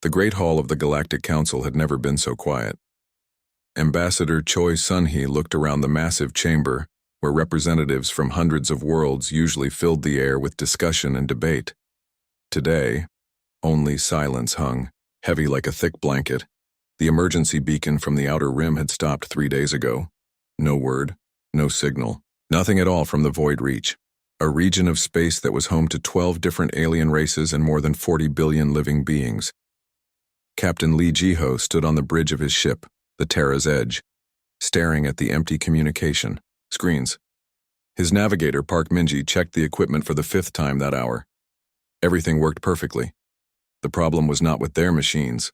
The Great Hall of the Galactic Council had never been so quiet. Ambassador Choi Sun-hee looked around the massive chamber, where representatives from hundreds of worlds usually filled the air with discussion and debate. Today, only silence hung, heavy like a thick blanket. The emergency beacon from the outer rim had stopped 3 days ago. No word, no signal, nothing at all from the Void Reach, a region of space that was home to 12 different alien races and more than 40 billion living beings. Captain Lee Ji-ho stood on the bridge of his ship, the Terra's Edge, staring at the empty communication screens. His navigator, Park Minji, checked the equipment for the 5th time that hour. Everything worked perfectly. The problem was not with their machines.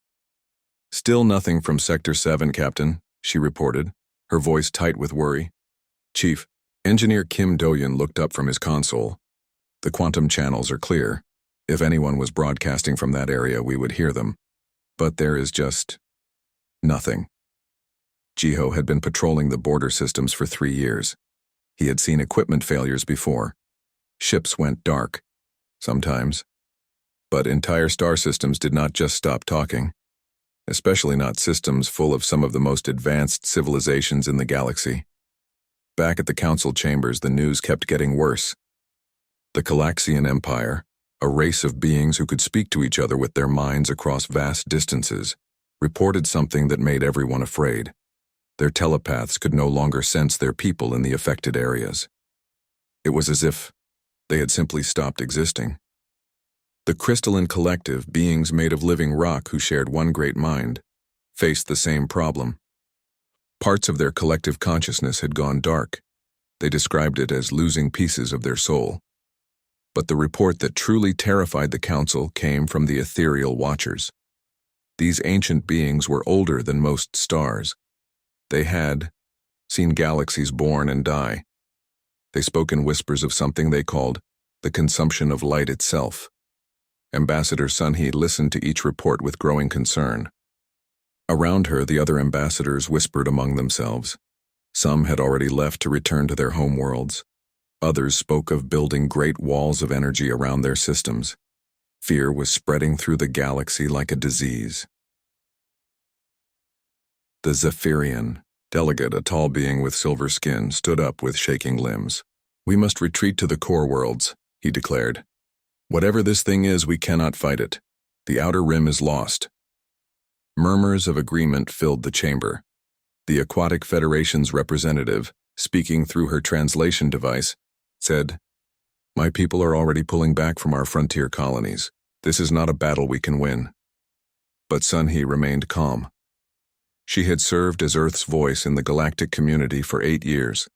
"Still nothing from Sector 7, Captain," she reported, her voice tight with worry. "Chief," Engineer Kim Do-yeon looked up from his console. "The quantum channels are clear. If anyone was broadcasting from that area, we would hear them. But there is just nothing." Ji-ho had been patrolling the border systems for 3 years. He had seen equipment failures before. Ships went dark, sometimes. But entire star systems did not just stop talking, especially not systems full of some of the most advanced civilizations in the galaxy. Back at the council chambers, the news kept getting worse. The Calaxian Empire, a race of beings who could speak to each other with their minds across vast distances, reported something that made everyone afraid. Their telepaths could no longer sense their people in the affected areas. It was as if they had simply stopped existing. The crystalline collective, beings made of living rock who shared one great mind, faced the same problem. Parts of their collective consciousness had gone dark. They described it as losing pieces of their soul. But the report that truly terrified the council came from the ethereal watchers. These ancient beings were older than most stars. They had seen galaxies born and die. They spoke in whispers of something they called the consumption of light itself. Ambassador Sun-hee listened to each report with growing concern. Around her, the other ambassadors whispered among themselves. Some had already left to return to their homeworlds. Others spoke of building great walls of energy around their systems. Fear was spreading through the galaxy like a disease. The Zephyrian delegate, a tall being with silver skin, stood up with shaking limbs. "We must retreat to the core worlds," he declared. "Whatever this thing is, we cannot fight it. The outer rim is lost." Murmurs of agreement filled the chamber. The Aquatic Federation's representative, speaking through her translation device, said, "My people are already pulling back from our frontier colonies. This is not a battle we can win." But Sun-hee remained calm. She had served as Earth's voice in the galactic community for 8 years.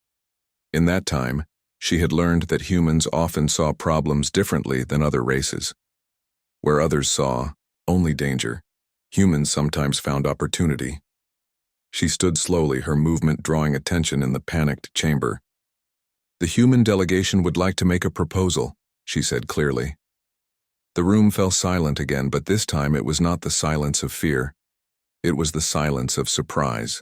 In that time, she had learned that humans often saw problems differently than other races. Where others saw only danger, humans sometimes found opportunity. She stood slowly, her movement drawing attention in the panicked chamber. "The human delegation would like to make a proposal," she said clearly. The room fell silent again, but this time it was not the silence of fear. It was the silence of surprise.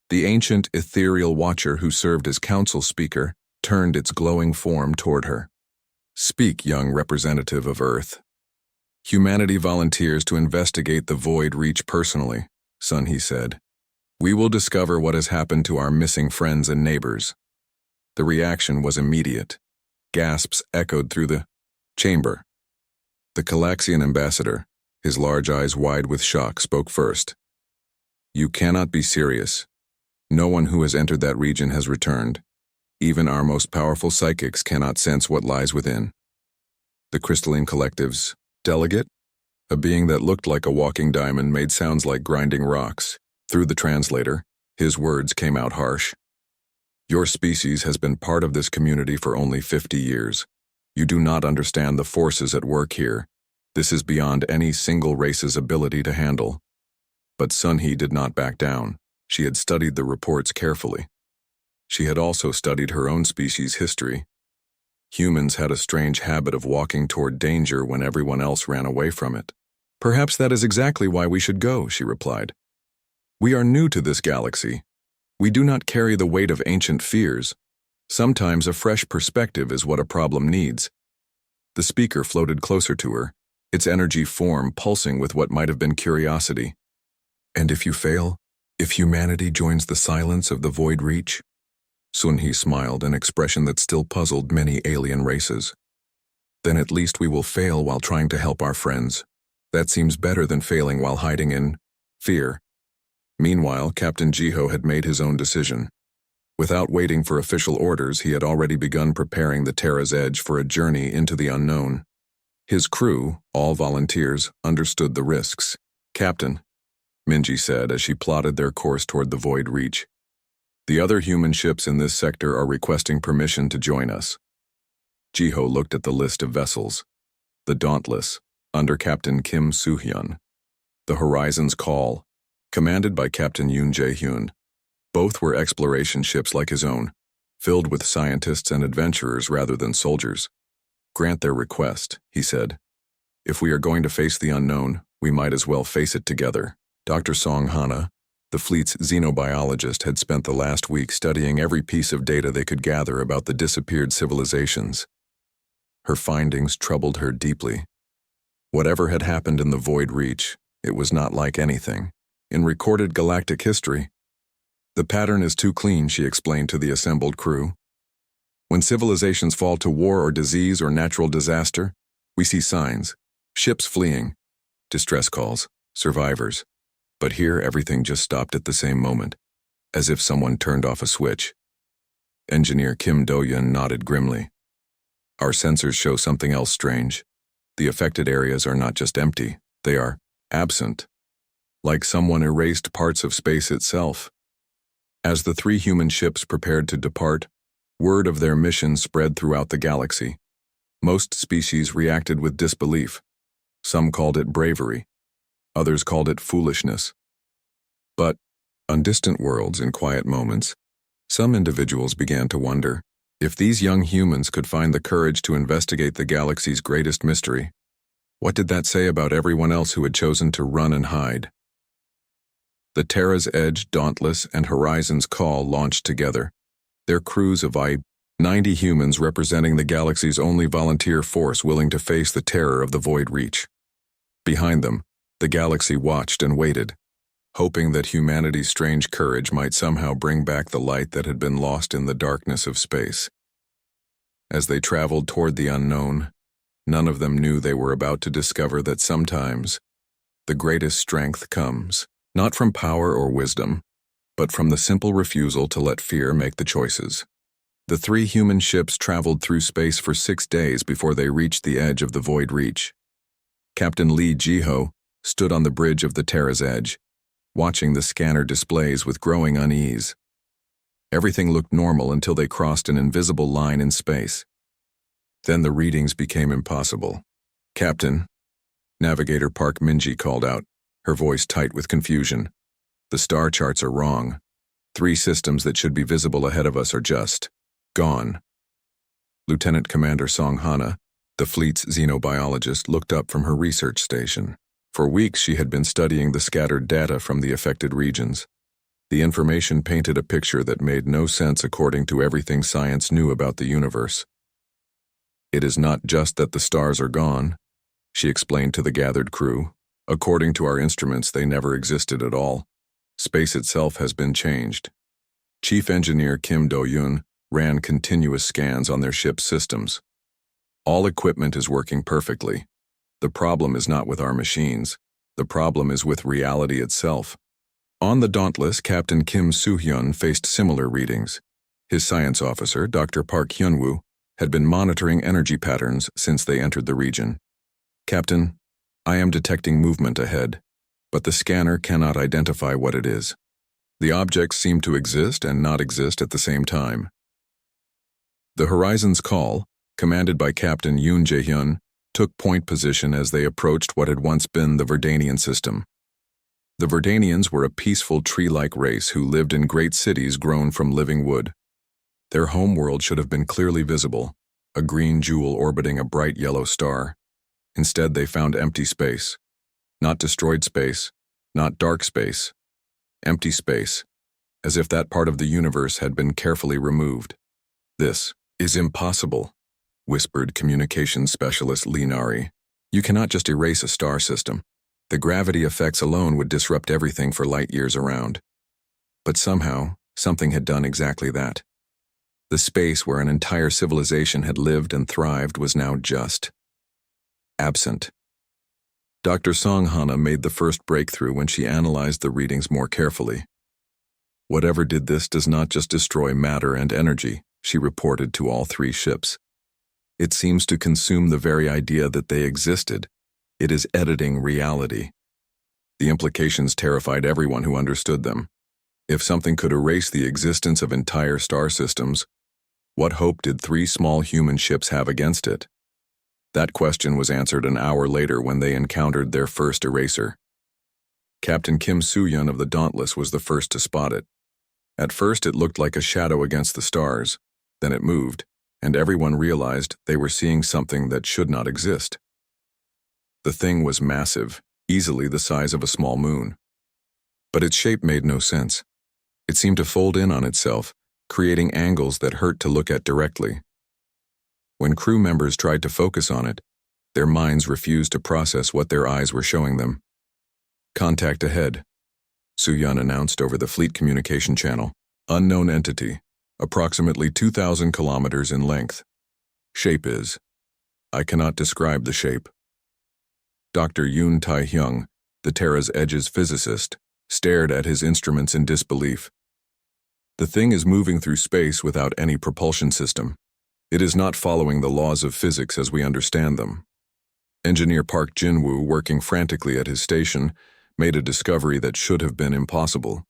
The ancient ethereal watcher who served as council speaker turned its glowing form toward her. "Speak, young representative of Earth." "Humanity volunteers to investigate the Void Reach personally," Sun-hee said. "We will discover what has happened to our missing friends and neighbors." The reaction was immediate. Gasps echoed through the chamber. The Calaxian ambassador, his large eyes wide with shock, spoke first. "You cannot be serious. No one who has entered that region has returned. Even our most powerful psychics cannot sense what lies within." The crystalline collective's delegate, a being that looked like a walking diamond, made sounds like grinding rocks. Through the translator, his words came out harsh. "Your species has been part of this community for only 50 years. You do not understand the forces at work here. This is beyond any single race's ability to handle." But Sun-hee did not back down. She had studied the reports carefully. She had also studied her own species' history. Humans had a strange habit of walking toward danger when everyone else ran away from it. "Perhaps that is exactly why we should go," she replied. "We are new to this galaxy. We do not carry the weight of ancient fears. Sometimes a fresh perspective is what a problem needs." The speaker floated closer to her, its energy form pulsing with what might have been curiosity. And if you fail? If humanity joins the silence of the void reach? Sun-Hee smiled, an expression that still puzzled many alien races. Then at least we will fail while trying to help our friends. That seems better than failing while hiding in fear. Meanwhile, Captain Jiho had made his own decision. Without waiting for official orders, he had already begun preparing the Terra's Edge for a journey into the unknown. His crew, all volunteers, understood the risks. "Captain," Minji said as she plotted their course toward the Void Reach, "the other human ships in this sector are requesting permission to join us." Jiho looked at the list of vessels. The Dauntless, under Captain Kim Soo-hyun. The Horizon's Call, commanded by Captain Yoon Jae-hyun. Both were exploration ships like his own, filled with scientists and adventurers rather than soldiers. "Grant their request," he said. "If we are going to face the unknown, we might as well face it together." Dr. Song Hana, the fleet's xenobiologist, had spent the last week studying every piece of data they could gather about the disappeared civilizations. Her findings troubled her deeply. Whatever had happened in the Void Reach, it was not like anything in recorded galactic history. "The pattern is too clean," she explained to the assembled crew. "When civilizations fall to war or disease or natural disaster, we see signs, ships fleeing, distress calls, survivors. But here everything just stopped at the same moment, as if someone turned off a switch." Engineer Kim Do-yeon nodded grimly. "Our sensors show something else strange. The affected areas are not just empty, they are absent. Like someone erased parts of space itself." As the 3 human ships prepared to depart, word of their mission spread throughout the galaxy. Most species reacted with disbelief. Some called it bravery. Others called it foolishness. But, on distant worlds in quiet moments, some individuals began to wonder if these young humans could find the courage to investigate the galaxy's greatest mystery. What did that say about everyone else who had chosen to run and hide? The Terra's Edge, Dauntless, and Horizon's Call launched together, their crews of 90 humans representing the galaxy's only volunteer force willing to face the terror of the Void Reach. Behind them, the galaxy watched and waited, hoping that humanity's strange courage might somehow bring back the light that had been lost in the darkness of space. As they traveled toward the unknown, none of them knew they were about to discover that sometimes the greatest strength comes not from power or wisdom, but from the simple refusal to let fear make the choices. The 3 human ships traveled through space for 6 days before they reached the edge of the Void Reach. Captain Lee Jiho stood on the bridge of the Terra's Edge, watching the scanner displays with growing unease. Everything looked normal until they crossed an invisible line in space. Then the readings became impossible. "Captain," Navigator Park Minji called out, her voice tight with confusion. "The star charts are wrong. 3 systems that should be visible ahead of us are just gone." Lieutenant Commander Song Hana, the fleet's xenobiologist, looked up from her research station. For weeks she had been studying the scattered data from the affected regions. The information painted a picture that made no sense according to everything science knew about the universe. "It is not just that the stars are gone," she explained to the gathered crew. "According to our instruments, they never existed at all. Space itself has been changed." Chief Engineer Kim Do-yeon ran continuous scans on their ship's systems. "All equipment is working perfectly. The problem is not with our machines. The problem is with reality itself." On the Dauntless, Captain Kim Soo-hyun faced similar readings. His science officer, Dr. Park Hyun-woo, had been monitoring energy patterns since they entered the region. "Captain, I am detecting movement ahead, but the scanner cannot identify what it is. The objects seem to exist and not exist at the same time." The Horizon's Call, commanded by Captain Yoon Jae-hyun, took point position as they approached what had once been the Verdanian system. The Verdanians were a peaceful tree-like race who lived in great cities grown from living wood. Their homeworld should have been clearly visible, a green jewel orbiting a bright yellow star. Instead, they found empty space. Not destroyed space, not dark space. Empty space, as if that part of the universe had been carefully removed. "This is impossible," whispered communications specialist Linari. You cannot just erase a star system. The gravity effects alone would disrupt everything for light years around. But somehow, something had done exactly that. The space where an entire civilization had lived and thrived was now just absent. Dr. Songhana made the first breakthrough when she analyzed the readings more carefully. Whatever did this does not just destroy matter and energy, she reported to all three ships. It seems to consume the very idea that they existed. It is editing reality. The implications terrified everyone who understood them. If something could erase the existence of entire star systems, what hope did three small human ships have against it? That question was answered an hour later when they encountered their first eraser. Captain Kim Soo-yeon of the Dauntless was the first to spot it. At first it looked like a shadow against the stars, then it moved, and everyone realized they were seeing something that should not exist. The thing was massive, easily the size of a small moon. But its shape made no sense. It seemed to fold in on itself, creating angles that hurt to look at directly. When crew members tried to focus on it, their minds refused to process what their eyes were showing them. "Contact ahead," Soo-yeon announced over the fleet communication channel. "Unknown entity, approximately 2,000 kilometers in length. Shape is. I cannot describe the shape." Dr. Yoon Tae-hyung, the Terra's Edge's physicist, stared at his instruments in disbelief. "The thing is moving through space without any propulsion system. It is not following the laws of physics as we understand them." Engineer Park Jin-woo, working frantically at his station, made a discovery that should have been impossible.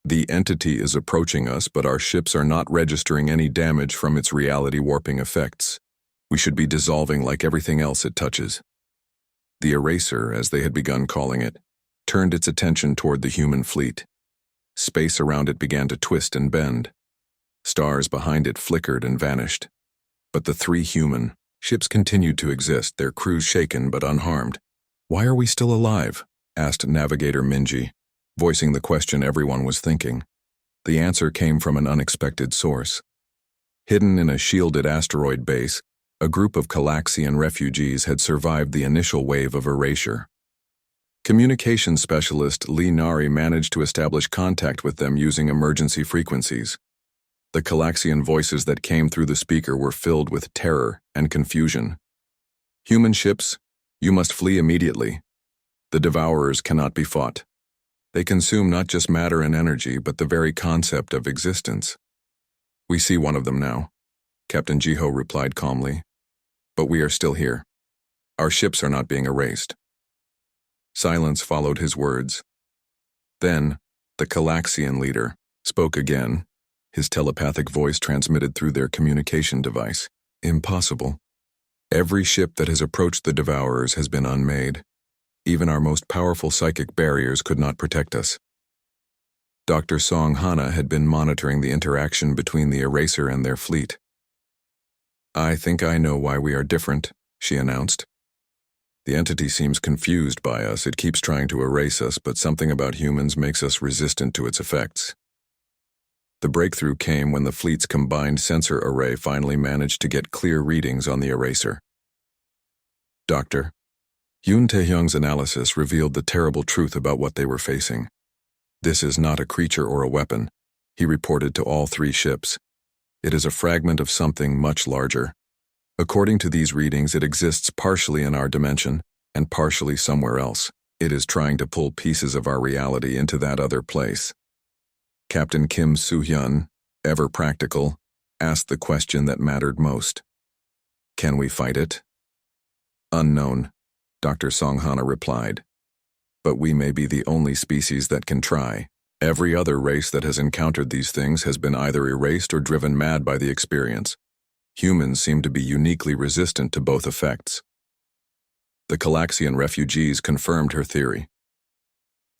"The entity is approaching us, but our ships are not registering any damage from its reality warping effects. We should be dissolving like everything else it touches." The eraser, as they had begun calling it, turned its attention toward the human fleet. Space around it began to twist and bend. Stars behind it flickered and vanished. But the three human ships continued to exist, their crews shaken but unharmed. "Why are we still alive?" asked Navigator Minji, voicing the question everyone was thinking. The answer came from an unexpected source. Hidden in a shielded asteroid base, a group of Calaxian refugees had survived the initial wave of erasure. Communications specialist Lee Nari managed to establish contact with them using emergency frequencies. The Calaxian voices that came through the speaker were filled with terror and confusion. "Human ships, you must flee immediately. The Devourers cannot be fought. They consume not just matter and energy, but the very concept of existence." "We see one of them now," Captain Jiho replied calmly. "But we are still here. Our ships are not being erased." Silence followed his words. Then, the Calaxian leader spoke again, his telepathic voice transmitted through their communication device. "Impossible. Every ship that has approached the Devourers has been unmade. Even our most powerful psychic barriers could not protect us." Dr. Songhana had been monitoring the interaction between the eraser and their fleet. "I think I know why we are different," she announced. "The entity seems confused by us. It keeps trying to erase us, but something about humans makes us resistant to its effects." The breakthrough came when the fleet's combined sensor array finally managed to get clear readings on the eraser. Dr. Yoon Tae-hyung's analysis revealed the terrible truth about what they were facing. "This is not a creature or a weapon," he reported to all three ships. "It is a fragment of something much larger. According to these readings, it exists partially in our dimension and partially somewhere else. It is trying to pull pieces of our reality into that other place." Captain Kim Soo-yeon, ever practical, asked the question that mattered most. "Can we fight it?" "Unknown," Dr. Songhana replied. "But we may be the only species that can try. Every other race that has encountered these things has been either erased or driven mad by the experience. Humans seem to be uniquely resistant to both effects." The Calaxian refugees confirmed her theory.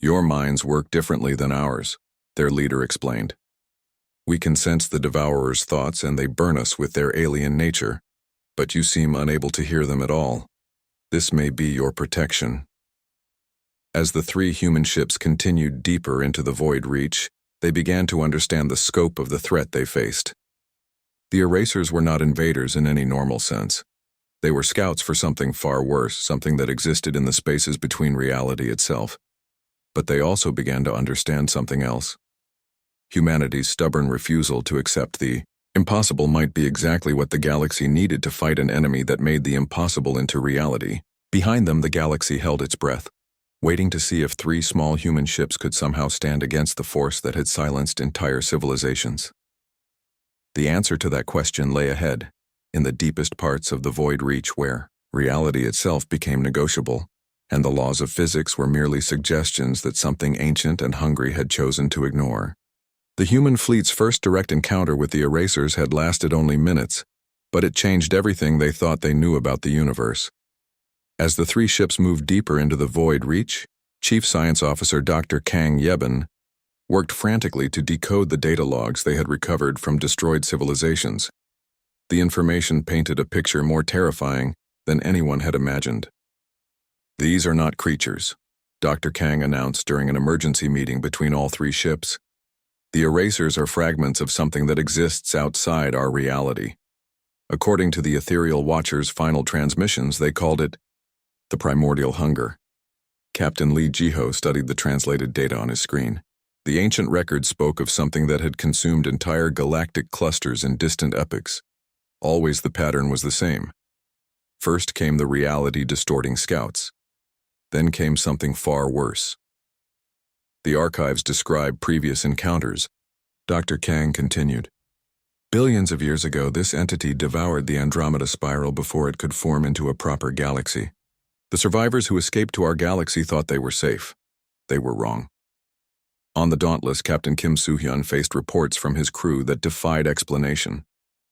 "Your minds work differently than ours," their leader explained. "We can sense the Devourers' thoughts and they burn us with their alien nature, but you seem unable to hear them at all. This may be your protection." As the three human ships continued deeper into the void reach, they began to understand the scope of the threat they faced. The erasers were not invaders in any normal sense. They were scouts for something far worse, something that existed in the spaces between reality itself. But they also began to understand something else. Humanity's stubborn refusal to accept the impossible might be exactly what the galaxy needed to fight an enemy that made the impossible into reality. Behind them, the galaxy held its breath, waiting to see if 3 small human ships could somehow stand against the force that had silenced entire civilizations. The answer to that question lay ahead, in the deepest parts of the void reach where reality itself became negotiable, and the laws of physics were merely suggestions that something ancient and hungry had chosen to ignore. The human fleet's first direct encounter with the erasers had lasted only minutes, but it changed everything they thought they knew about the universe. As the 3 ships moved deeper into the void reach, Chief Science Officer Dr. Kang Yeben worked frantically to decode the data logs they had recovered from destroyed civilizations. The information painted a picture more terrifying than anyone had imagined. "These are not creatures," Dr. Kang announced during an emergency meeting between all 3 ships. "The erasers are fragments of something that exists outside our reality. According to the Ethereal Watcher's final transmissions, they called it the primordial hunger." Captain Lee Jiho studied the translated data on his screen. The ancient record spoke of something that had consumed entire galactic clusters in distant epochs. Always the pattern was the same. First came the reality-distorting scouts. Then came something far worse. The archives describe previous encounters. Dr. Kang continued. "Billions of years ago, this entity devoured the Andromeda spiral before it could form into a proper galaxy. The survivors who escaped to our galaxy thought they were safe. They were wrong." On the Dauntless, Captain Kim Soo-hyun faced reports from his crew that defied explanation.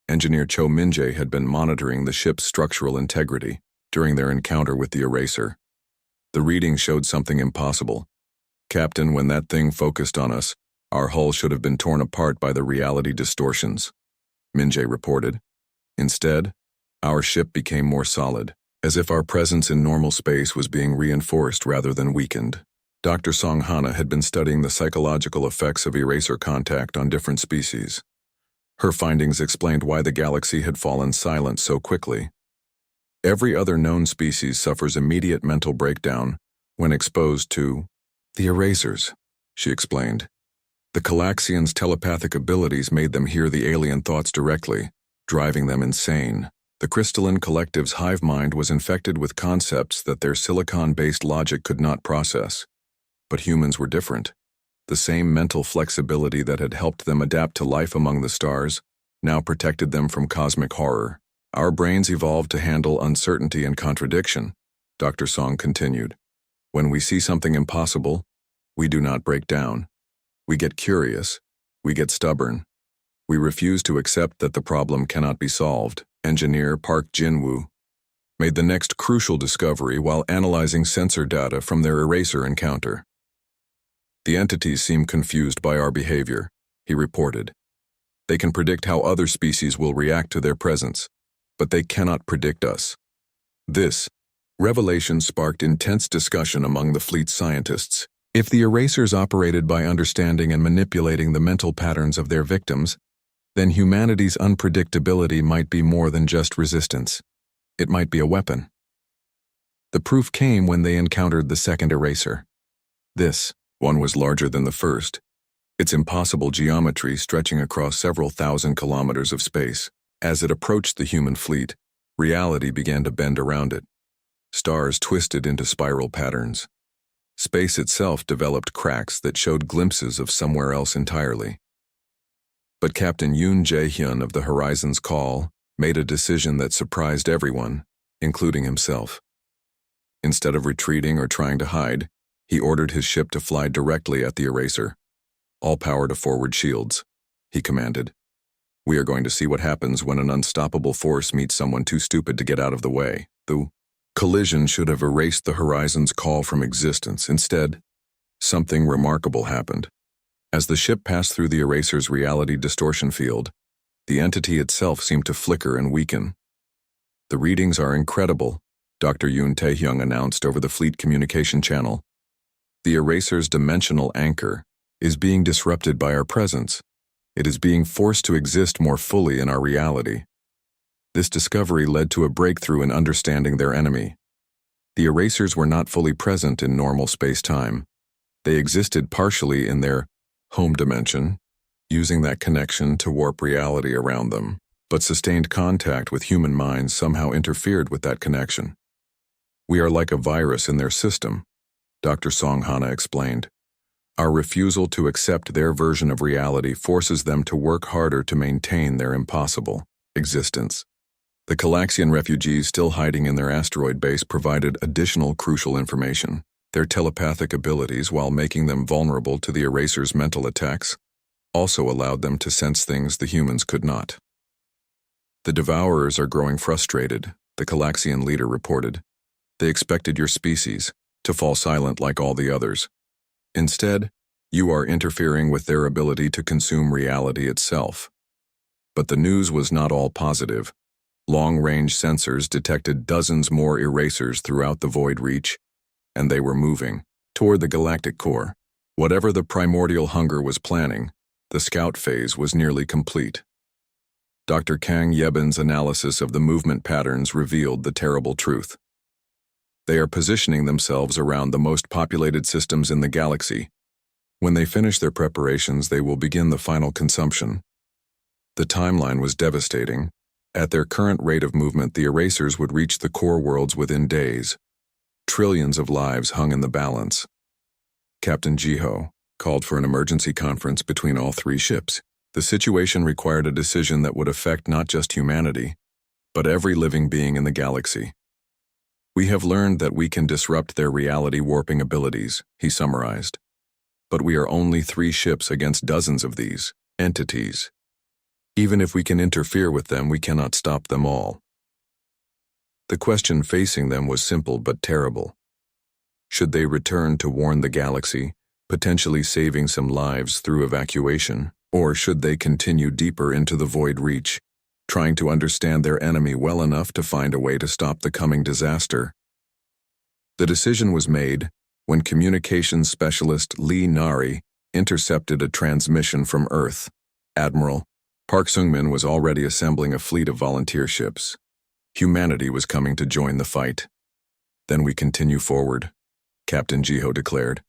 Engineer Cho Min-jae had been monitoring the ship's structural integrity during their encounter with the eraser. The readings showed something impossible. "Captain, when that thing focused on us, our hull should have been torn apart by the reality distortions," Min-jae reported. "Instead, our ship became more solid, as if our presence in normal space was being reinforced rather than weakened." Dr. Song Hana had been studying the psychological effects of eraser contact on different species. Her findings explained why the galaxy had fallen silent so quickly. Every other known species suffers immediate mental breakdown when exposed to the erasers, she explained. The Calaxians' telepathic abilities made them hear the alien thoughts directly, driving them insane. The crystalline collective's hive mind was infected with concepts that their silicon-based logic could not process. But humans were different. The same mental flexibility that had helped them adapt to life among the stars now protected them from cosmic horror. "Our brains evolved to handle uncertainty and contradiction," Dr. Song continued. "When we see something impossible, we do not break down. We get curious. We get stubborn. We refuse to accept that the problem cannot be solved." Engineer Park Jin-woo made the next crucial discovery while analyzing sensor data from their eraser encounter. "The entities seem confused by our behavior," he reported. "They can predict how other species will react to their presence, but they cannot predict us." This revelation sparked intense discussion among the fleet's scientists. If the erasers operated by understanding and manipulating the mental patterns of their victims, then humanity's unpredictability might be more than just resistance. It might be a weapon. The proof came when they encountered the second eraser. This one was larger than the first, its impossible geometry stretching across several thousand kilometers of space. As it approached the human fleet, reality began to bend around it. Stars twisted into spiral patterns. Space itself developed cracks that showed glimpses of somewhere else entirely. But Captain Yoon Jae-hyun of the Horizon's Call made a decision that surprised everyone, including himself. Instead of retreating or trying to hide, he ordered his ship to fly directly at the eraser. "All power to forward shields," he commanded. "We are going to see what happens when an unstoppable force meets someone too stupid to get out of the way." The collision should have erased the Horizon's Call from existence. Instead, something remarkable happened. As the ship passed through the eraser's reality distortion field, the entity itself seemed to flicker and weaken. "The readings are incredible," Dr. Yoon Tae-hyung announced over the fleet communication channel. "The eraser's dimensional anchor is being disrupted by our presence. It is being forced to exist more fully in our reality." This discovery led to a breakthrough in understanding their enemy. The erasers were not fully present in normal space-time. They existed partially in their home dimension, using that connection to warp reality around them, but sustained contact with human minds somehow interfered with that connection. We are like a virus in their system, Dr. Songhana explained. Our refusal to accept their version of reality forces them to work harder to maintain their impossible existence. The Calaxian refugees still hiding in their asteroid base provided additional crucial information. Their telepathic abilities, while making them vulnerable to the erasers' mental attacks, also allowed them to sense things the humans could not. The Devourers are growing frustrated, the Calaxian leader reported. They expected your species to fall silent like all the others. Instead, you are interfering with their ability to consume reality itself. But the news was not all positive. Long-range sensors detected dozens more erasers throughout the void reach, and they were moving toward the galactic core. Whatever the primordial hunger was planning, the scout phase was nearly complete. Dr. Kang Yebin's analysis of the movement patterns revealed the terrible truth. They are positioning themselves around the most populated systems in the galaxy. When they finish their preparations, they will begin the final consumption. The timeline was devastating. At their current rate of movement, the erasers would reach the core worlds within days. Trillions of lives hung in the balance. Captain Jiho called for an emergency conference between all three ships. The situation required a decision that would affect not just humanity, but every living being in the galaxy. We have learned that we can disrupt their reality warping abilities, he summarized. But we are only 3 ships against dozens of these entities. Even if we can interfere with them, we cannot stop them all. The question facing them was simple but terrible. Should they return to warn the galaxy, potentially saving some lives through evacuation, or should they continue deeper into the void reach, trying to understand their enemy well enough to find a way to stop the coming disaster? The decision was made when communications specialist Lee Nari intercepted a transmission from Earth. Admiral Park Seung-min was already assembling a fleet of volunteer ships. Humanity was coming to join the fight. Then we continue forward, Captain Jiho declared.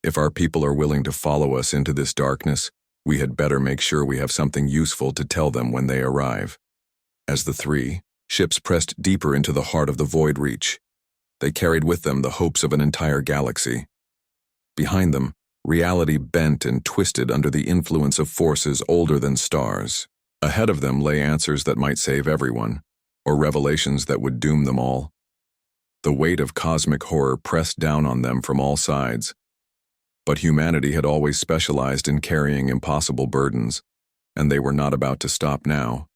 If our people are willing to follow us into this darkness, we had better make sure we have something useful to tell them when they arrive. As the 3 ships pressed deeper into the heart of the void reach, they carried with them the hopes of an entire galaxy. Behind them, reality bent and twisted under the influence of forces older than stars. Ahead of them lay answers that might save everyone, or revelations that would doom them all. The weight of cosmic horror pressed down on them from all sides. But humanity had always specialized in carrying impossible burdens, and they were not about to stop now.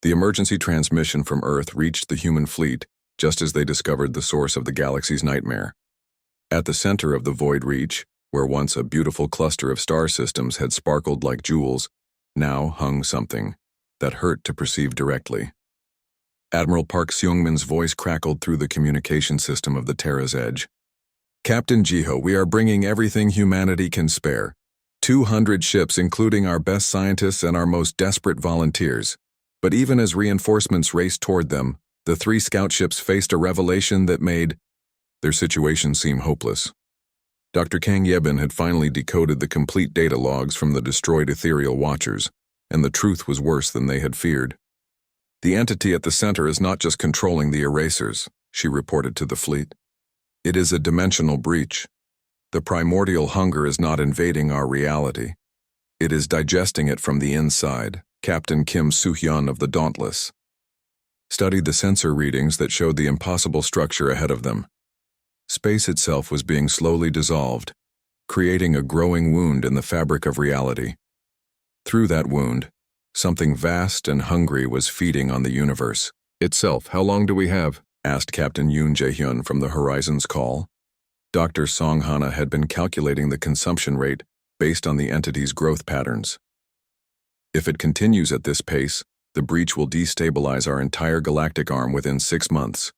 The emergency transmission from Earth reached the human fleet just as they discovered the source of the galaxy's nightmare. At the center of the void reach, where once a beautiful cluster of star systems had sparkled like jewels, now hung something that hurt to perceive directly. Admiral Park Seung-min's voice crackled through the communication system of the Terra's Edge. Captain Jiho, we are bringing everything humanity can spare. 200 ships, including our best scientists and our most desperate volunteers. But even as reinforcements raced toward them, the 3 scout ships faced a revelation that made their situation seem hopeless. Dr. Kang Yebin had finally decoded the complete data logs from the destroyed ethereal watchers, and the truth was worse than they had feared. The entity at the center is not just controlling the erasers, she reported to the fleet. It is a dimensional breach. The primordial hunger is not invading our reality. It is digesting it from the inside, Captain Kim Soo-hyun of the Dauntless studied the sensor readings that showed the impossible structure ahead of them. Space itself was being slowly dissolved, creating a growing wound in the fabric of reality. Through that wound, something vast and hungry was feeding on the universe itself. How long do we have? Asked Captain Yoon Jae-hyun from the Horizons call. Dr. Songhana had been calculating the consumption rate based on the entity's growth patterns. If it continues at this pace, the breach will destabilize our entire galactic arm within 6 months.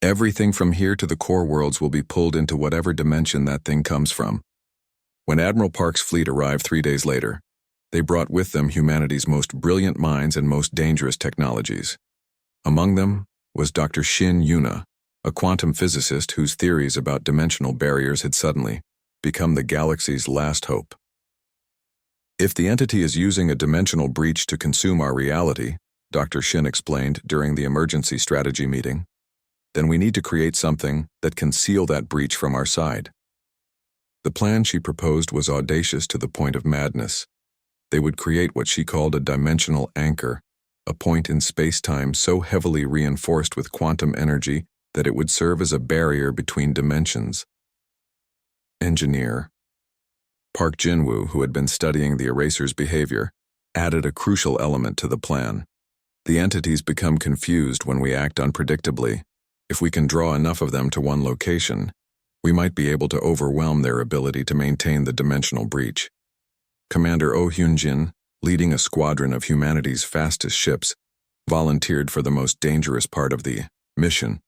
Everything from here to the core worlds will be pulled into whatever dimension that thing comes from. When Admiral Park's fleet arrived 3 days later, They brought with them humanity's most brilliant minds and most dangerous technologies. Among them was Dr. Shin Yuna, a quantum physicist whose theories about dimensional barriers had suddenly become the galaxy's last hope. If the entity is using a dimensional breach to consume our reality, Dr. Shin explained during the emergency strategy meeting, then we need to create something that can seal that breach from our side. The plan she proposed was audacious to the point of madness. They would create what she called a dimensional anchor, a point in space-time so heavily reinforced with quantum energy that it would serve as a barrier between dimensions. Engineer Park Jinwoo, who had been studying the eraser's behavior, added a crucial element to the plan. The entities become confused when we act unpredictably. If we can draw enough of them to one location, we might be able to overwhelm their ability to maintain the dimensional breach. Commander Oh Hyun-jin, leading a squadron of humanity's fastest ships, volunteered for the most dangerous part of the mission.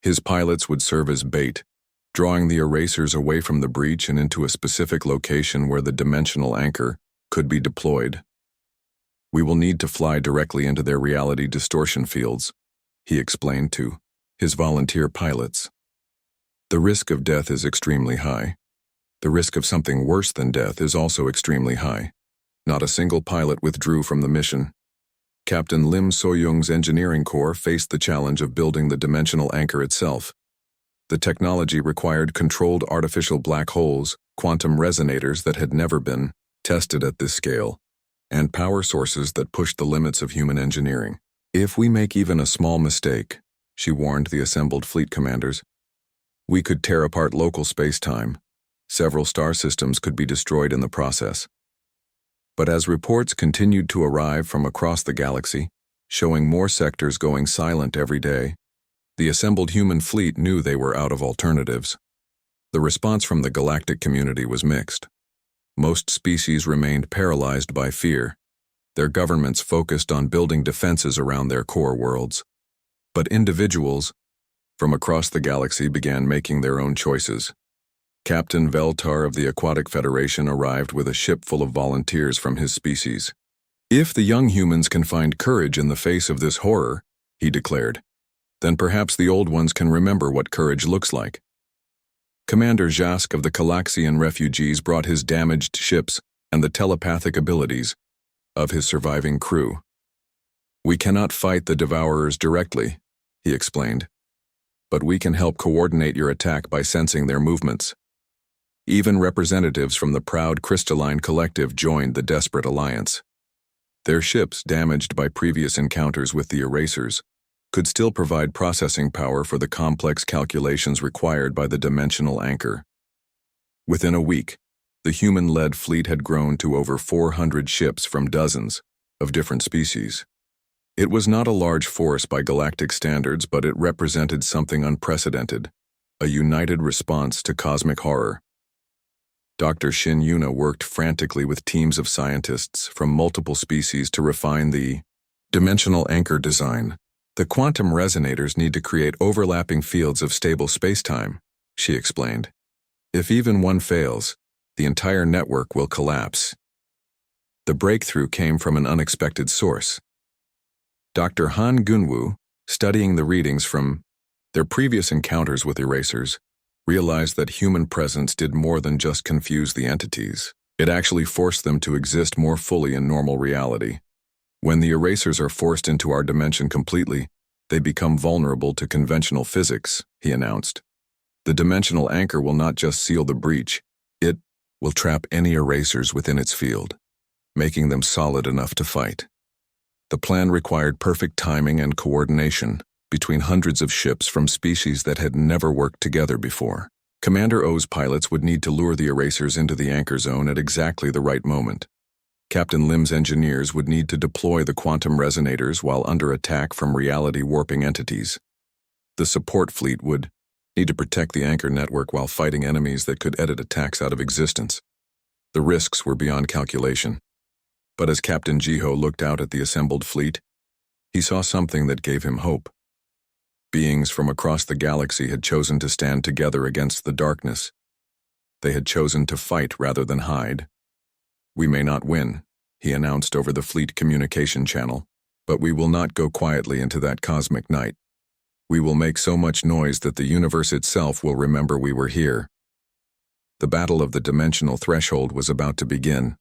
His pilots would serve as bait, drawing the erasers away from the breach and into a specific location where the dimensional anchor could be deployed. We will need to fly directly into their reality distortion fields, he explained to his volunteer pilots. The risk of death is extremely high. The risk of something worse than death is also extremely high. Not a single pilot withdrew from the mission. Captain Lim So-young's engineering corps faced the challenge of building the dimensional anchor itself. The technology required controlled artificial black holes, quantum resonators that had never been tested at this scale, and power sources that pushed the limits of human engineering. If we make even a small mistake, she warned the assembled fleet commanders, we could tear apart local space-time. Several star systems could be destroyed in the process. But as reports continued to arrive from across the galaxy, showing more sectors going silent every day, the assembled human fleet knew they were out of alternatives. The response from the galactic community was mixed. Most species remained paralyzed by fear. Their governments focused on building defenses around their core worlds. But individuals from across the galaxy began making their own choices. Captain Veltar of the Aquatic Federation arrived with a ship full of volunteers from his species. If the young humans can find courage in the face of this horror, he declared, then perhaps the old ones can remember what courage looks like. Commander Jask of the Calaxian refugees brought his damaged ships and the telepathic abilities of his surviving crew. We cannot fight the Devourers directly, he explained, but we can help coordinate your attack by sensing their movements. Even representatives from the proud Crystalline Collective joined the desperate alliance. Their ships, damaged by previous encounters with the erasers, could still provide processing power for the complex calculations required by the dimensional anchor. Within a week, the human-led fleet had grown to over 400 ships from dozens of different species. It was not a large force by galactic standards, but it represented something unprecedented, a united response to cosmic horror. Dr. Shin Yuna worked frantically with teams of scientists from multiple species to refine the dimensional anchor design. The quantum resonators need to create overlapping fields of stable spacetime, she explained. If even one fails, the entire network will collapse. The breakthrough came from an unexpected source. Dr. Han Gunwoo, studying the readings from their previous encounters with erasers, realized that human presence did more than just confuse the entities. It actually forced them to exist more fully in normal reality. When the erasers are forced into our dimension completely, they become vulnerable to conventional physics, he announced. The dimensional anchor will not just seal the breach, it will trap any erasers within its field, making them solid enough to fight. The plan required perfect timing and coordination between hundreds of ships from species that had never worked together before. Commander O's pilots would need to lure the erasers into the anchor zone at exactly the right moment. Captain Lim's engineers would need to deploy the quantum resonators while under attack from reality-warping entities. The support fleet would need to protect the anchor network while fighting enemies that could edit attacks out of existence. The risks were beyond calculation. But as Captain Jiho looked out at the assembled fleet, he saw something that gave him hope. Beings from across the galaxy had chosen to stand together against the darkness. They had chosen to fight rather than hide. We may not win, he announced over the fleet communication channel. But we will not go quietly into that cosmic night. We will make so much noise that the universe itself will remember we were here. The battle of the dimensional threshold was about to begin.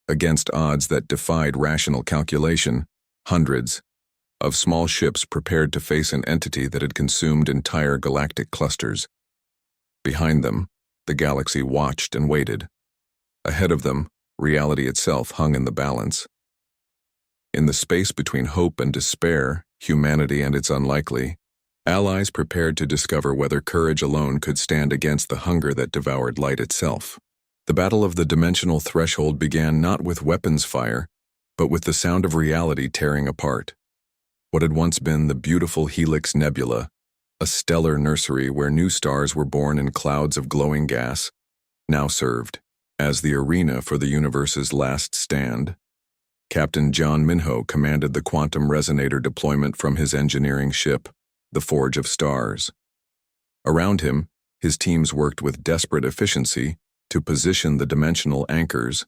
Against odds that defied rational calculation, hundreds of small ships prepared to face an entity that had consumed entire galactic clusters. Behind them, the galaxy watched and waited. Ahead of them, reality itself hung in the balance. In the space between hope and despair, humanity and its unlikely, allies prepared to discover whether courage alone could stand against the hunger that devoured light itself. The battle of the dimensional threshold began not with weapons fire, but with the sound of reality tearing apart. What had once been the beautiful Helix Nebula, a stellar nursery where new stars were born in clouds of glowing gas, now served as the arena for the universe's last stand. Captain John Minho commanded the quantum resonator deployment from his engineering ship, the Forge of Stars. Around him, his teams worked with desperate efficiency to position the dimensional anchors,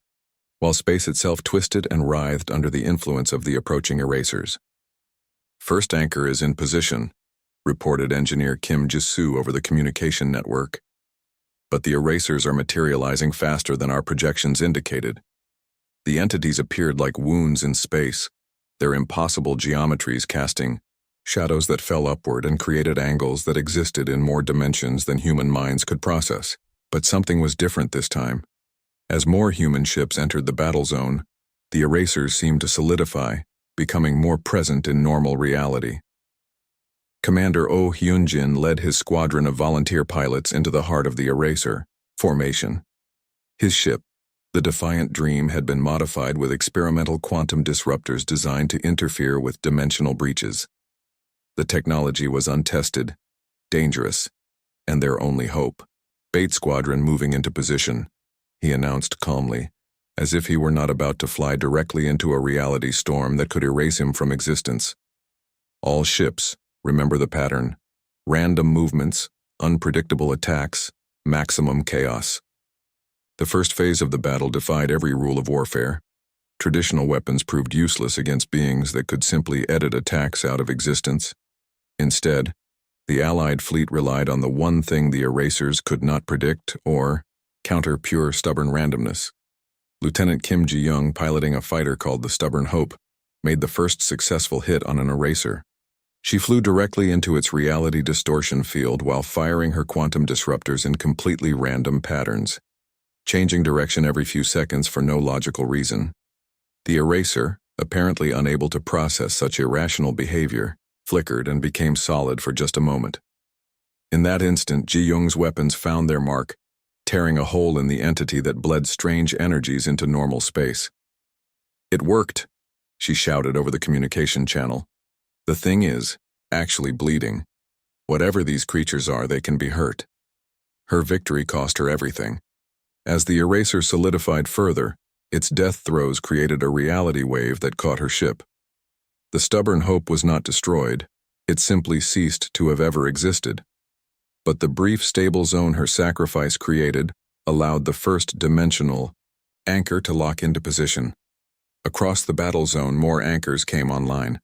while space itself twisted and writhed under the influence of the approaching erasers. First anchor is in position, reported engineer Kim Jisoo over the communication network. But the erasers are materializing faster than our projections indicated. The entities appeared like wounds in space, their impossible geometries casting shadows that fell upward and created angles that existed in more dimensions than human minds could process. But something was different this time. As more human ships entered the battle zone, the erasers seemed to solidify, becoming more present in normal reality. Commander Oh Hyun-jin led his squadron of volunteer pilots into the heart of the eraser formation. His ship, the Defiant Dream, had been modified with experimental quantum disruptors designed to interfere with dimensional breaches. The technology was untested, dangerous, and their only hope. Bait Squadron moving into position, he announced calmly, as if he were not about to fly directly into a reality storm that could erase him from existence. All ships, remember the pattern: random movements, unpredictable attacks, maximum chaos. The first phase of the battle defied every rule of warfare. Traditional weapons proved useless against beings that could simply edit attacks out of existence. Instead, the Allied fleet relied on the one thing the erasers could not predict or counter: pure stubborn randomness. Lieutenant Kim Ji-young, piloting a fighter called the Stubborn Hope, made the first successful hit on an eraser. She flew directly into its reality distortion field while firing her quantum disruptors in completely random patterns, changing direction every few seconds for no logical reason. The eraser, apparently unable to process such irrational behavior, flickered and became solid for just a moment. In that instant, Ji-young's weapons found their mark, tearing a hole in the entity that bled strange energies into normal space. "It worked," she shouted over the communication channel. "The thing is actually bleeding. Whatever these creatures are, they can be hurt." Her victory cost her everything. As the eraser solidified further, its death throes created a reality wave that caught her ship. The Stubborn Hope was not destroyed, it simply ceased to have ever existed. But the brief stable zone her sacrifice created allowed the first dimensional anchor to lock into position. Across the battle zone, more anchors came online.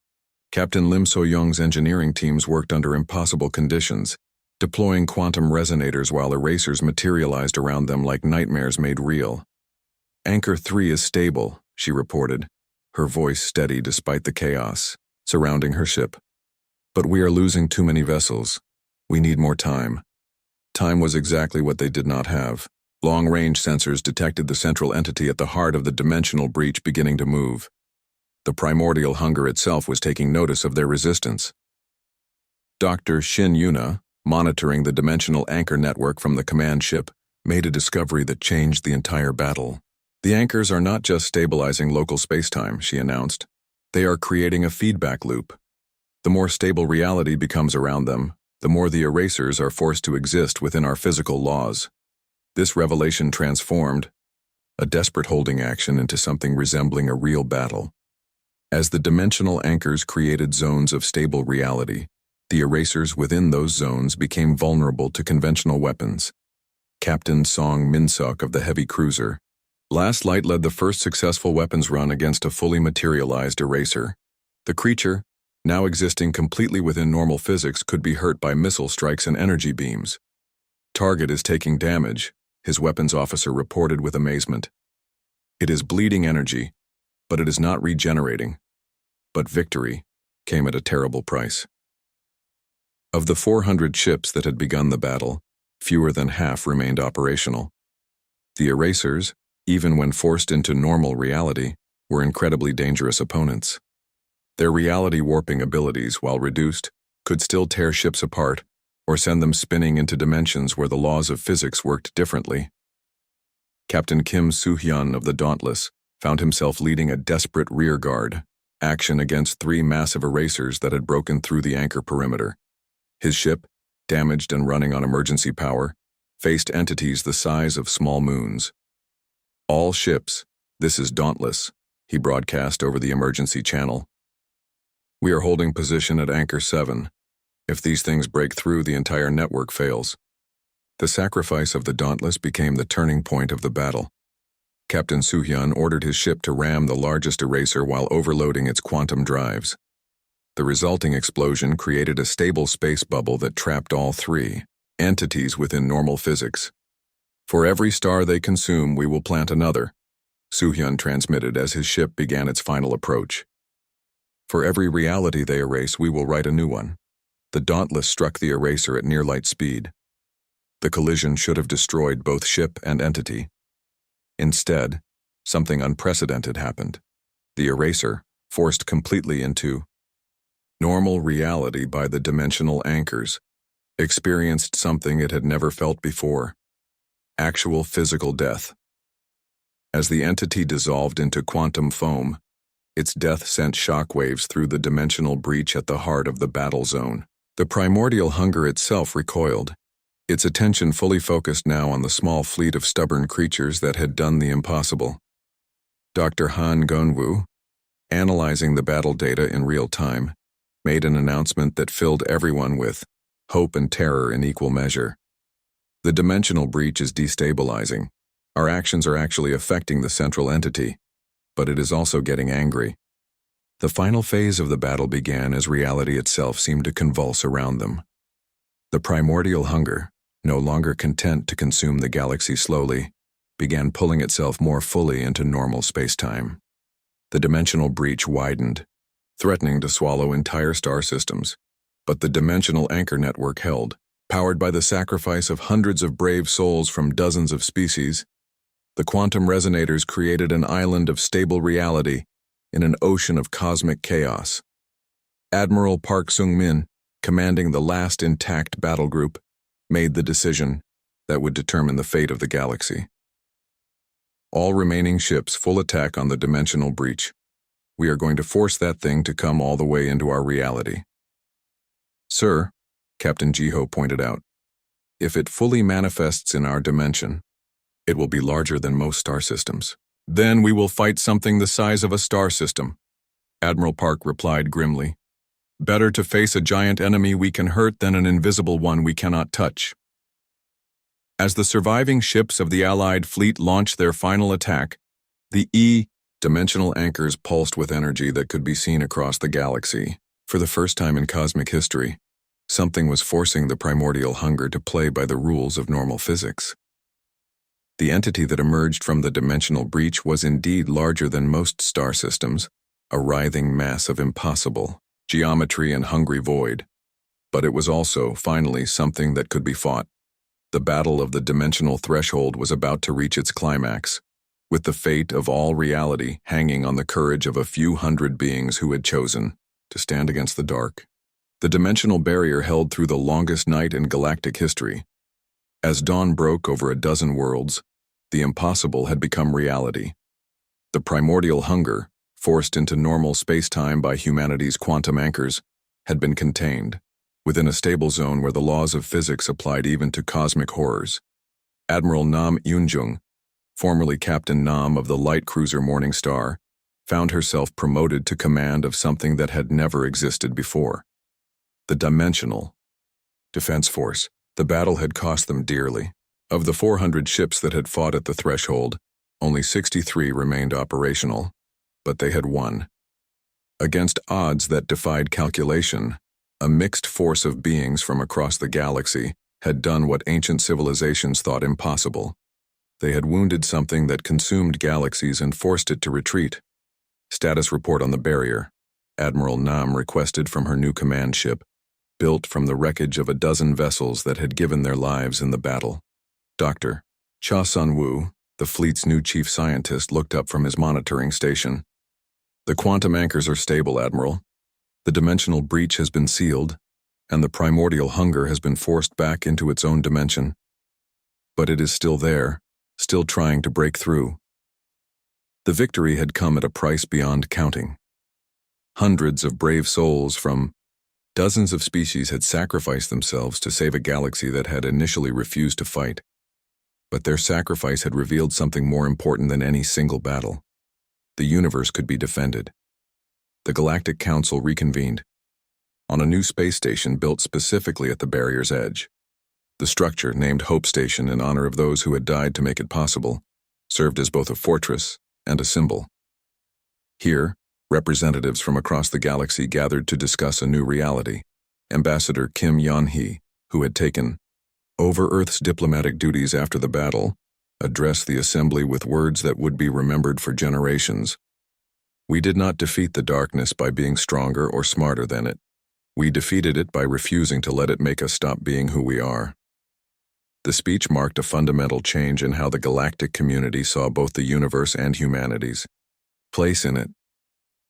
Captain Lim So-young's engineering teams worked under impossible conditions, deploying quantum resonators while erasers materialized around them like nightmares made real. "Anchor 3 is stable," she reported, her voice steady despite the chaos surrounding her ship. "But we are losing too many vessels. We need more time." Time was exactly what they did not have. Long-range sensors detected the central entity at the heart of the dimensional breach beginning to move. The primordial hunger itself was taking notice of their resistance. Dr. Shin Yuna, monitoring the dimensional anchor network from the command ship, made a discovery that changed the entire battle. "The anchors are not just stabilizing local spacetime," she announced. "They are creating a feedback loop. The more stable reality becomes around them, the more the erasers are forced to exist within our physical laws." This revelation transformed a desperate holding action into something resembling a real battle. As the dimensional anchors created zones of stable reality, the erasers within those zones became vulnerable to conventional weapons. Captain Song Min-suk of the heavy cruiser, Last Light led the first successful weapons run against a fully materialized eraser. The creature, now existing completely within normal physics, could be hurt by missile strikes and energy beams. Target is taking damage, his weapons officer reported with amazement. It is bleeding energy, but it is not regenerating. But victory came at a terrible price. Of the 400 ships that had begun the battle, fewer than half remained operational. The erasers, even when forced into normal reality, were incredibly dangerous opponents. Their reality-warping abilities, while reduced, could still tear ships apart or send them spinning into dimensions where the laws of physics worked differently. Captain Kim Soo-hyun of the Dauntless found himself leading a desperate rearguard action against 3 massive erasers that had broken through the anchor perimeter. His ship, damaged and running on emergency power, faced entities the size of small moons. "All ships, this is Dauntless," he broadcast over the emergency channel. "We are holding position at Anchor 7. If these things break through, the entire network fails." The sacrifice of the Dauntless became the turning point of the battle. Captain Soo-hyun ordered his ship to ram the largest eraser while overloading its quantum drives. The resulting explosion created a stable space bubble that trapped all 3 entities within normal physics. "For every star they consume, we will plant another," Soo-hyun transmitted as his ship began its final approach. "For every reality they erase, we will write a new one." The Dauntless struck the eraser at near-light speed. The collision should have destroyed both ship and entity. Instead, something unprecedented happened. The eraser, forced completely into normal reality by the dimensional anchors, experienced something it had never felt before: actual physical death. As the entity dissolved into quantum foam, its death sent shockwaves through the dimensional breach at the heart of the battle zone. The primordial hunger itself recoiled, its attention fully focused now on the small fleet of stubborn creatures that had done the impossible. Dr. Han Gonwoo, analyzing the battle data in real time, made an announcement that filled everyone with hope and terror in equal measure. "The dimensional breach is destabilizing. Our actions are actually affecting the central entity, but it is also getting angry." The final phase of the battle began as reality itself seemed to convulse around them. The primordial hunger, no longer content to consume the galaxy slowly, began pulling itself more fully into normal spacetime. The dimensional breach widened, threatening to swallow entire star systems, but the dimensional anchor network held, powered by the sacrifice of hundreds of brave souls from dozens of species. The quantum resonators created an island of stable reality in an ocean of cosmic chaos. Admiral Park Sung-min, commanding the last intact battle group, made the decision that would determine the fate of the galaxy. "All remaining ships, full attack on the dimensional breach. We are going to force that thing to come all the way into our reality." "Sir," Captain Jiho pointed out, "if it fully manifests in our dimension, it will be larger than most star systems." "Then we will fight something the size of a star system," Admiral Park replied grimly. "Better to face a giant enemy we can hurt than an invisible one we cannot touch." As the surviving ships of the Allied fleet launched their final attack, the dimensional anchors pulsed with energy that could be seen across the galaxy. For the first time in cosmic history, something was forcing the primordial hunger to play by the rules of normal physics. The entity that emerged from the dimensional breach was indeed larger than most star systems, a writhing mass of impossible geometry and hungry void. But it was also, finally, something that could be fought. The battle of the dimensional threshold was about to reach its climax, with the fate of all reality hanging on the courage of a few hundred beings who had chosen to stand against the dark. The dimensional barrier held through the longest night in galactic history. As dawn broke over a dozen worlds, the impossible had become reality. The primordial hunger, forced into normal spacetime by humanity's quantum anchors, had been contained, within a stable zone where the laws of physics applied even to cosmic horrors. Admiral Nam Yoonjung, formerly Captain Nam of the light cruiser Morning Star, found herself promoted to command of something that had never existed before: the Dimensional Defense Force. The battle had cost them dearly. Of the 400 ships that had fought at the threshold, Only 63 remained operational, but they had won. Against odds that defied calculation, a mixed force of beings from across the galaxy had done what ancient civilizations thought impossible. They had wounded something that consumed galaxies and forced it to retreat. Status report on the barrier. Admiral Nam requested from her new command ship, built from the wreckage of a dozen vessels that had given their lives in the battle. Dr. Cha Sun-woo, the fleet's new chief scientist, looked up from his monitoring station. The quantum anchors are stable, Admiral. The dimensional breach has been sealed, and the primordial hunger has been forced back into its own dimension. But it is still there, still trying to break through. The victory had come at a price beyond counting. Hundreds of brave souls from dozens of species had sacrificed themselves to save a galaxy that had initially refused to fight. But their sacrifice had revealed something more important than any single battle. The universe could be defended. The Galactic Council reconvened on a new space station built specifically at the barrier's edge. The structure, named Hope Station in honor of those who had died to make it possible, served as both a fortress and a symbol. Here, representatives from across the galaxy gathered to discuss a new reality. Ambassador Kim Yeon-hee, who had taken over Earth's diplomatic duties after the battle, addressed the assembly with words that would be remembered for generations. We did not defeat the darkness by being stronger or smarter than it. We defeated it by refusing to let it make us stop being who we are. The speech marked a fundamental change in how the galactic community saw both the universe and humanity's place in it.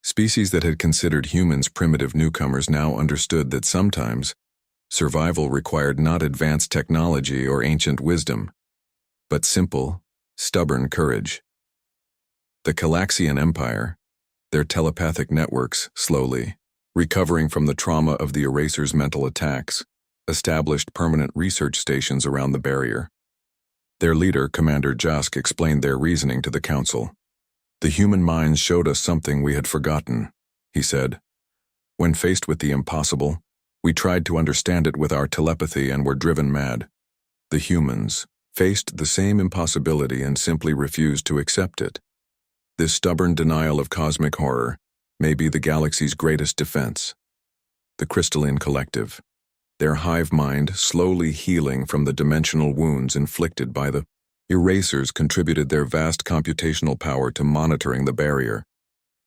Species that had considered humans primitive newcomers now understood that sometimes survival required not advanced technology or ancient wisdom, but simple, stubborn courage. The Calaxian Empire, their telepathic networks slowly recovering from the trauma of the Eraser's mental attacks, established permanent research stations around the barrier. Their leader, Commander Jask, explained their reasoning to the Council. The human minds showed us something we had forgotten, he said. When faced with the impossible, we tried to understand it with our telepathy and were driven mad. The humans faced the same impossibility and simply refused to accept it. This stubborn denial of cosmic horror may be the galaxy's greatest defense. The Crystalline Collective, their hive mind slowly healing from the dimensional wounds inflicted by the Erasers, contributed their vast computational power to monitoring the barrier.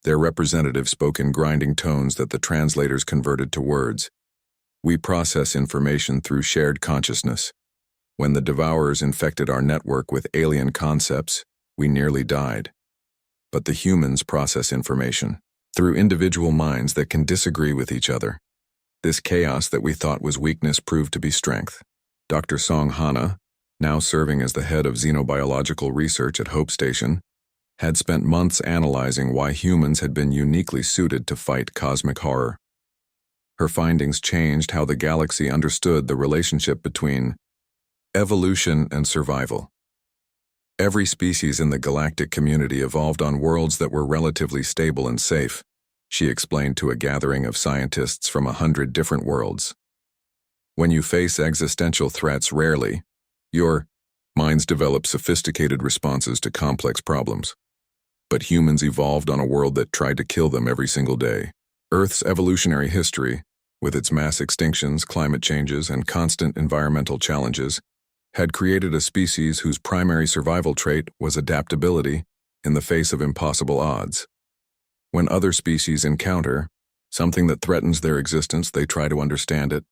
Their representative spoke in grinding tones that the translators converted to words. We process information through shared consciousness. When the Devourers infected our network with alien concepts, we nearly died. But the humans process information through individual minds that can disagree with each other. This chaos that we thought was weakness proved to be strength. Dr. Song Hana, now serving as the head of xenobiological research at Hope Station, had spent months analyzing why humans had been uniquely suited to fight cosmic horror. Her findings changed how the galaxy understood the relationship between evolution and survival. Every species in the galactic community evolved on worlds that were relatively stable and safe, she explained to a gathering of scientists from 100 different worlds. When you face existential threats, rarely, your minds develop sophisticated responses to complex problems. But humans evolved on a world that tried to kill them every single day. Earth's evolutionary history, with its mass extinctions, climate changes, and constant environmental challenges, had created a species whose primary survival trait was adaptability in the face of impossible odds. When other species encounter something that threatens their existence, they try to understand it,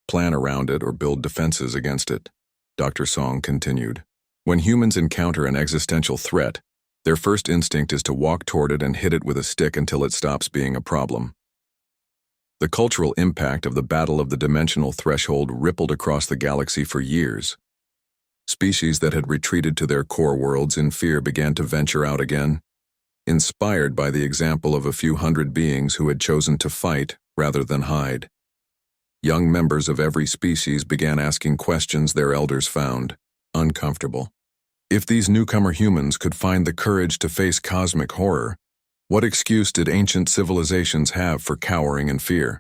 plan around it, or build defenses against it. Dr. Song continued. When humans encounter an existential threat, their first instinct is to walk toward it and hit it with a stick until it stops being a problem. The cultural impact of the Battle of the Dimensional Threshold rippled across the galaxy for years. Species that had retreated to their core worlds in fear began to venture out again, inspired by the example of a few hundred beings who had chosen to fight rather than hide. Young members of every species began asking questions their elders found uncomfortable. If these newcomer humans could find the courage to face cosmic horror, what excuse did ancient civilizations have for cowering in fear?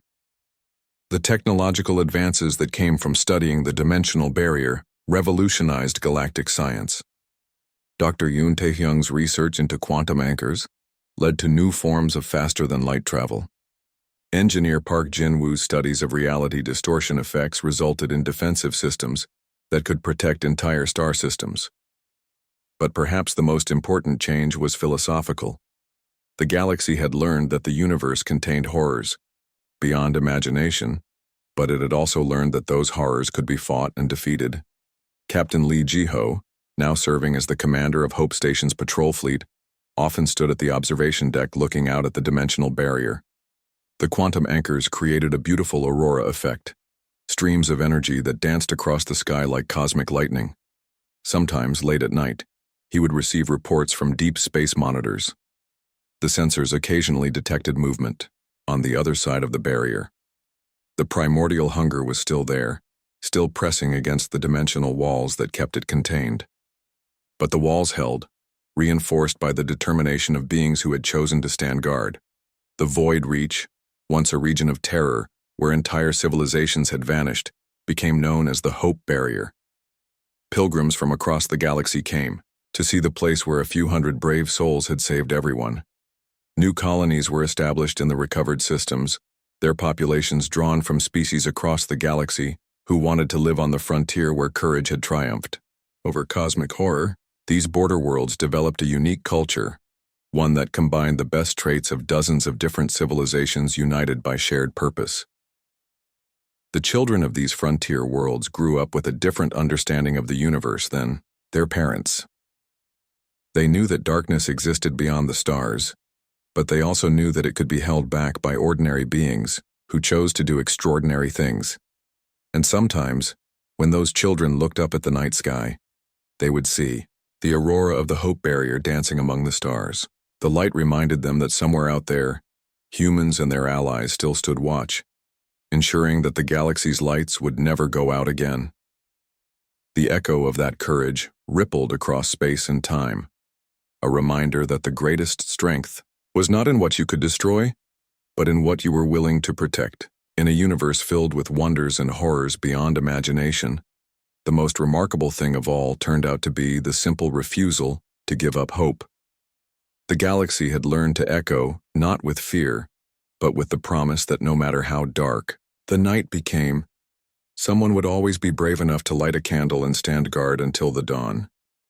The technological advances that came from studying the dimensional barrier revolutionized galactic science. Dr. Yoon Tae-hyung's research into quantum anchors led to new forms of faster-than-light travel. Engineer Park Jin-woo's studies of reality distortion effects resulted in defensive systems that could protect entire star systems. But perhaps the most important change was philosophical. The galaxy had learned that the universe contained horrors, beyond imagination, but it had also learned that those horrors could be fought and defeated. Captain Lee Ji-ho, now serving as the commander of Hope Station's patrol fleet, often stood at the observation deck looking out at the dimensional barrier. The quantum anchors created a beautiful aurora effect, streams of energy that danced across the sky like cosmic lightning. Sometimes, late at night, he would receive reports from deep space monitors. The sensors occasionally detected movement on the other side of the barrier. The primordial hunger was still there, still pressing against the dimensional walls that kept it contained. But the walls held, reinforced by the determination of beings who had chosen to stand guard. The Void Reach, once a region of terror where entire civilizations had vanished, became known as the Hope Barrier. Pilgrims from across the galaxy came to see the place where a few hundred brave souls had saved everyone. New colonies were established in the recovered systems, their populations drawn from species across the galaxy who wanted to live on the frontier where courage had triumphed. Over cosmic horror, these border worlds developed a unique culture, one that combined the best traits of dozens of different civilizations united by shared purpose. The children of these frontier worlds grew up with a different understanding of the universe than their parents. They knew that darkness existed beyond the stars, but they also knew that it could be held back by ordinary beings who chose to do extraordinary things. And sometimes, when those children looked up at the night sky, they would see the aurora of the Hope Barrier dancing among the stars. The light reminded them that somewhere out there, humans and their allies still stood watch, ensuring that the galaxy's lights would never go out again. The echo of that courage rippled across space and time, a reminder that the greatest strength was not in what you could destroy, but in what you were willing to protect. In a universe filled with wonders and horrors beyond imagination, the most remarkable thing of all turned out to be the simple refusal to give up hope. The galaxy had learned to echo, not with fear, but with the promise that no matter how dark the night became, someone would always be brave enough to light a candle and stand guard until the dawn.